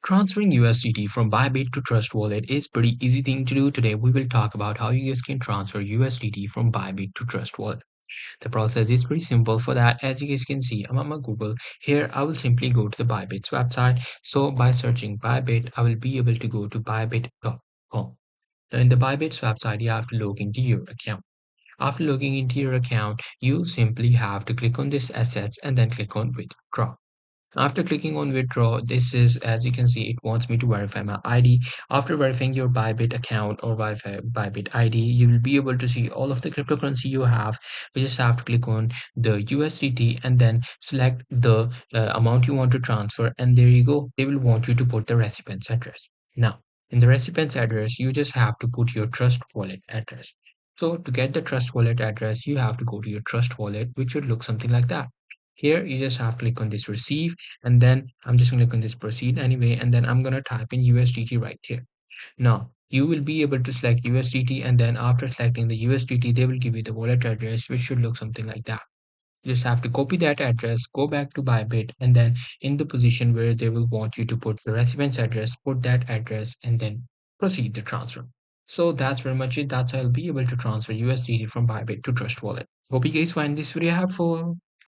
Transferring USDT from Bybit to Trust Wallet is pretty easy thing to do. Today we will talk about how you guys can transfer USDT from Bybit to Trust Wallet. The process is pretty simple. For that, as you guys can see, I'm on my Google. Here I will simply go to the Bybit's website. So by searching Bybit, I will be able to go to bybit.com. Now in the Bybit's website, you have to log into your account. After logging into your account, you simply have to click on this assets and then click on withdraw. After clicking on withdraw, this is, as you can see, it wants me to verify my ID. After verifying your Bybit account or Bybit ID, you will be able to see all of the cryptocurrency you have. You just have to click on the USDT and then select the amount you want to transfer. And there you go. They will want you to put the recipient's address. Now, in the recipient's address, you just have to put your Trust Wallet address. So to get the Trust Wallet address, you have to go to your Trust Wallet, which should look something like that. Here, you just have to click on this receive, and then I'm just going to click on this proceed anyway, and then I'm going to type in USDT right here. Now, you will be able to select USDT, and then after selecting the USDT, they will give you the wallet address, which should look something like that. You just have to copy that address, go back to Bybit, and then in the position where they will want you to put the recipient's address, put that address, and then proceed the transfer. So that's very much it. That's how I'll be able to transfer USDT from Bybit to Trust Wallet. Hope you guys find this video helpful.